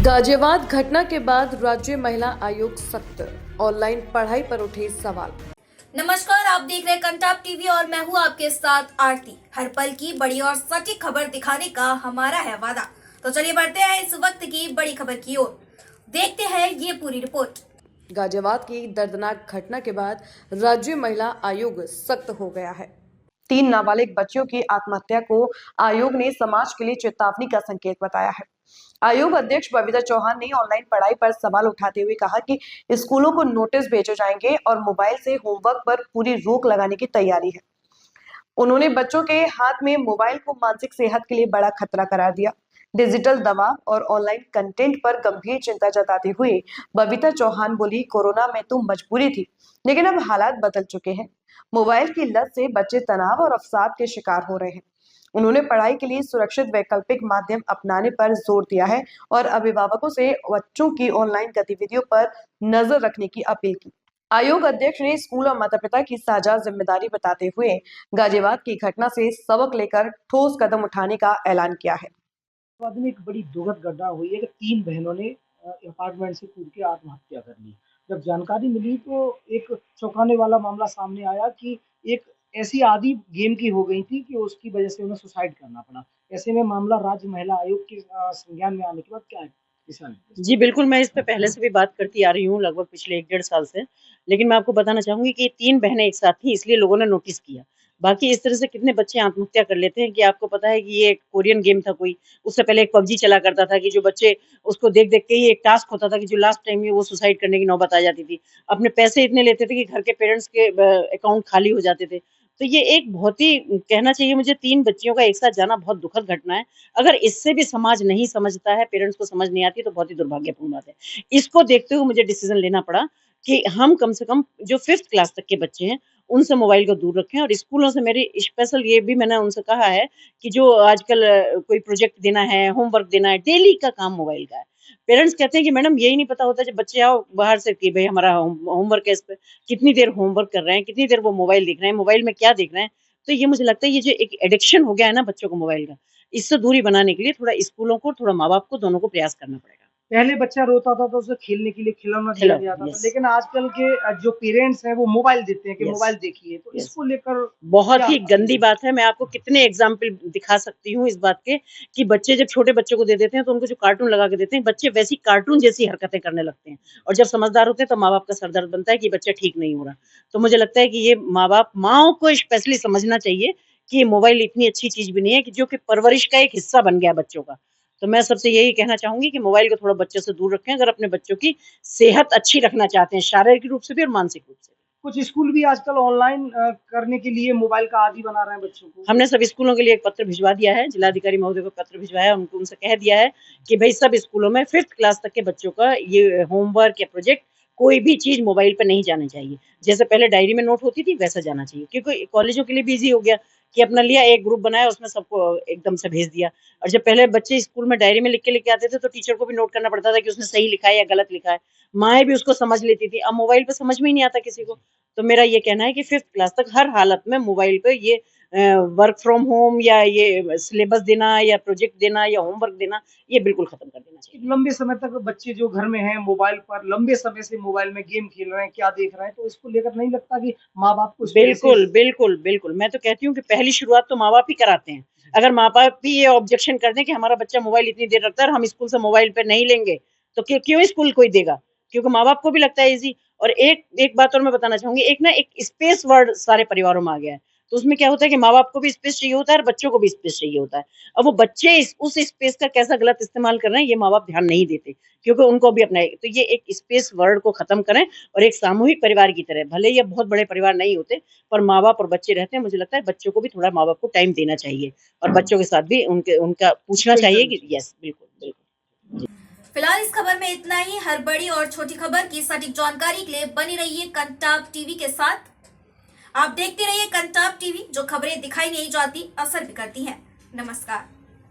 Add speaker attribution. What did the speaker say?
Speaker 1: गाजियाबाद घटना के बाद राज्य महिला आयोग सख्त, ऑनलाइन पढ़ाई पर उठे सवाल।
Speaker 2: नमस्कार, आप देख रहे हैं कंटाप टीवी और मैं हूं आपके साथ आरती। हर पल की बड़ी और सटीक खबर दिखाने का हमारा है वादा। तो चलिए बढ़ते हैं इस वक्त की बड़ी खबर की ओर, देखते हैं ये पूरी रिपोर्ट।
Speaker 1: गाजियाबाद की दर्दनाक घटना के बाद राज्य महिला आयोग सख्त हो गया है। 3 नाबालिग बच्चियों की आत्महत्या को आयोग ने समाज के लिए चेतावनी का संकेत बताया है। आयोग अध्यक्ष बबीता चौहान ने ऑनलाइन पढ़ाई पर सवाल उठाते हुए कहा कि स्कूलों को नोटिस भेजे जाएंगे और मोबाइल से होमवर्क पर पूरी रोक लगाने की तैयारी है। उन्होंने बच्चों के हाथ में मोबाइल को मानसिक सेहत के लिए बड़ा खतरा करार दिया। डिजिटल दबाव और ऑनलाइन कंटेंट पर गंभीर चिंता जताते हुए बबीता चौहान बोली, कोरोना में तो मजबूरी थी, लेकिन अब हालात बदल चुके हैं। मोबाइल की लत से बच्चे तनाव और अवसाद के शिकार हो रहे हैं। उन्होंने पढ़ाई के लिए सुरक्षित वैकल्पिक माध्यम अपनाने पर जोर दिया है और अभिभावकों से बच्चों की ऑनलाइन गतिविधियों पर नजर रखने की अपील की। आयोग अध्यक्ष ने स्कूल और माता पिता की साझा जिम्मेदारी बताते हुए गाजियाबाद की घटना से सबक लेकर ठोस कदम उठाने का ऐलान किया है।
Speaker 3: बाद में एक बड़ी दुखद घटना हुई है कि 3 बहनों ने अपार्टमेंट से कूद के आत्महत्या कर ली। जब जानकारी मिली तो एक चौंकाने वाला मामला सामने आया कि एक ऐसी आदी गेम की हो गई थी कि उसकी वजह से उन्हें सुसाइड करना पड़ा। ऐसे में मामला राज्य महिला आयोग के संज्ञान में आने के बाद क्या है दिशा निर्देश?
Speaker 4: जी, बिल्कुल, मैं इस पे पहले से भी बात करती आ रही हूँ लगभग पिछले 1 डेढ़ साल से। लेकिन मैं आपको बताना चाहूँगी कि 3 बहनें एक साथ थीं, इसलिए लोगों ने नोटिस किया। बाकी इस तरह से कितने बच्चे आत्महत्या कर लेते हैं कि आपको पता है कि ये एक कोरियन गेम था कोई, उससे पहले एक पबजी चला करता था कि जो बच्चे उसको देख-देख के ही एक टास्क होता था कि जो लास्ट टाइम में वो सुसाइड करने की नौबत आ जाती थी। अपने पैसे इतने लेते थे कि घर के पेरेंट्स के अकाउंट खाली हो जाते थे। तो ये एक बहुत ही कहना चाहिए मुझे 3 बच्चियों का एक साथ जाना बहुत दुखद घटना है। अगर इससे भी समाज नहीं समझता है, पेरेंट्स को समझ नहीं आती तो बहुत ही दुर्भाग्यपूर्ण बात है। इसको देखते हुए मुझे डिसीजन लेना पड़ा कि हम कम से कम जो 5th क्लास तक के बच्चे हैं, उनसे मोबाइल को दूर रखें और स्कूलों से मेरी स्पेशल ये भी मैंने उनसे कहा है कि जो आजकल कोई प्रोजेक्ट देना है, होमवर्क देना है, डेली का काम मोबाइल का है। पेरेंट्स कहते हैं कि मैडम यही नहीं पता होता जब बच्चे आओ बाहर से कि भई हमारा होमवर्क है इस पे, कितनी देर होमवर्क कर रहे हैं, कितनी देर वो मोबाइल देख रहे हैं, मोबाइल में क्या देख रहे हैं। तो ये मुझे लगता है ये जो एक एडिक्शन हो गया है ना बच्चों को मोबाइल का, इससे दूरी बनाने के लिए थोड़ा स्कूलों को, थोड़ा माँ-बाप को, दोनों को प्रयास करना पड़ेगा।
Speaker 3: पहले बच्चा रोता था तो उसे खेलने के लिए खिलौना दिया जाता था,
Speaker 4: यस,
Speaker 3: लेकिन आजकल के जो पेरेंट्स हैं वो मोबाइल देते हैं कि
Speaker 4: यस,
Speaker 3: मोबाइल देखिए, तो
Speaker 4: यस।
Speaker 3: इसको लेकर
Speaker 4: बहुत
Speaker 3: क्या
Speaker 4: ही गंदी
Speaker 3: कहेंगे?
Speaker 4: बात है। मैं आपको कितने एग्ज़ाम्पल दिखा सकती हूँ इस बात के कि बच्चे जब छोटे बच्चों को दे देते हैं तो उनको जो कार्टून लगा के देते हैं, बच्चे वैसी कार्टून जैसी हरकतें करने लगते हैं और जब समझदार होते हैं तो माँ-बाप का सर दर्द बनता है कि बच्चा ठीक नहीं हो रहा। तो मुझे लगता है कि ये माँ-बाप माँओं को स्पेशली समझना चाहिए कि ये मोबाइल इतनी अच्छी चीज़ भी नहीं है कि जो कि परवरिश का एक हिस्सा बन गया है बच्चों का। तो मैं सबसे यही कहना चाहूँगी कि मोबाइल को थोड़ा बच्चों से दूर रखें अगर अपने बच्चों की सेहत अच्छी रखना चाहते हैं, शारीरिक रूप से भी और मानसिक रूप से भी।
Speaker 3: कुछ स्कूल भी आजकल ऑनलाइन करने के लिए मोबाइल का आदी बना रहे हैं बच्चों को।
Speaker 4: हमने सब स्कूलों के लिए एक पत्र भिजवा दिया है, जिलाधिकारी महोदय को पत्र भिजवाया, उनको उनसे कह दिया है कि भई सब स्कूलों में 5th क्लास तक के बच्चों का ये होमवर्क या प्रोजेक्ट कोई भी चीज़ मोबाइल पे नहीं जानी चाहिए। जैसे पहले डायरी में नोट होती थी वैसा जाना चाहिए क्योंकि कॉलेजों के लिए भी ईज़ी हो गया कि अपना लिया एक ग्रुप बनाया उसमें सबको एकदम से भेज दिया। और जब पहले बच्चे स्कूल में डायरी में लिख के लेके आते थे तो टीचर को भी नोट करना पड़ता था कि उसने सही लिखा है या गलत लिखा है। माँएँ भी उसको समझ लेती थी, अब मोबाइल पे समझ में ही नहीं आता किसी को। तो मेरा ये कहना है कि 5th क्लास तक हर हालत में मोबाइल पे ये वर्क फ्रॉम होम या ये सिलेबस देना या प्रोजेक्ट देना या होमवर्क देना, ये बिल्कुल खत्म कर देना चाहिए।
Speaker 3: लंबे समय तक बच्चे जो घर में हैं मोबाइल पर लंबे समय से मोबाइल में गेम खेल रहे हैं, क्या देख रहे हैं, तो इसको लेकर नहीं लगता कि माँ-बाप को इस पे
Speaker 4: बिल्कुल,
Speaker 3: विशेष
Speaker 4: बिल्कुल, बिल्कुल। मैं तो कहती हूँ कि पहली शुरुआत तो माँ-बाप ही कराते हैं। अगर माँ-बाप भी ये ऑब्जेक्शन कर दें कि हमारा बच्चा मोबाइल इतनी देर रखता है और हम स्कूल से मोबाइल पे नहीं लेंगे, तो क्यों स्कूल कोई देगा? क्योंकि माँ-बाप को भी लगता है ईज़ी। और एक एक बात और मैं बताना चाहूँगी, एक ना एक स्पेस वर्ड सारे परिवारों में आ गया है। तो उसमें क्या होता है कि माँ-बाप को भी स्पेस चाहिए होता है और बच्चों को भी स्पेस चाहिए होता है। अब वो बच्चे उस स्पेस का कैसा गलत इस्तेमाल कर रहे हैं, ये माँ-बाप ध्यान नहीं देते, क्योंकि उनको भी अपना तो ये एक स्पेस वर्ड को खत्म करें और एक सामूहिक परिवार की तरह, भले ही अब बहुत बड़े परिवार नहीं होते, पर माँ-बाप और बच्चे रहते हैं, मुझे लगता है बच्चों को भी थोड़ा माँ-बाप को टाइम देना चाहिए और बच्चों के साथ भी उनका पूछना चाहिए कि यस, बिल्कुल, बिल्कुल।
Speaker 2: फिलहाल इस खबर में इतना ही। हर बड़ी और छोटी खबर की सटीक जानकारी के लिए बनी रहिए कंटाप टीवी के साथ। आप देखते रहिए कंटाप टीवी, जो खबरें दिखाई नहीं जाती असर भी करती हैं। नमस्कार।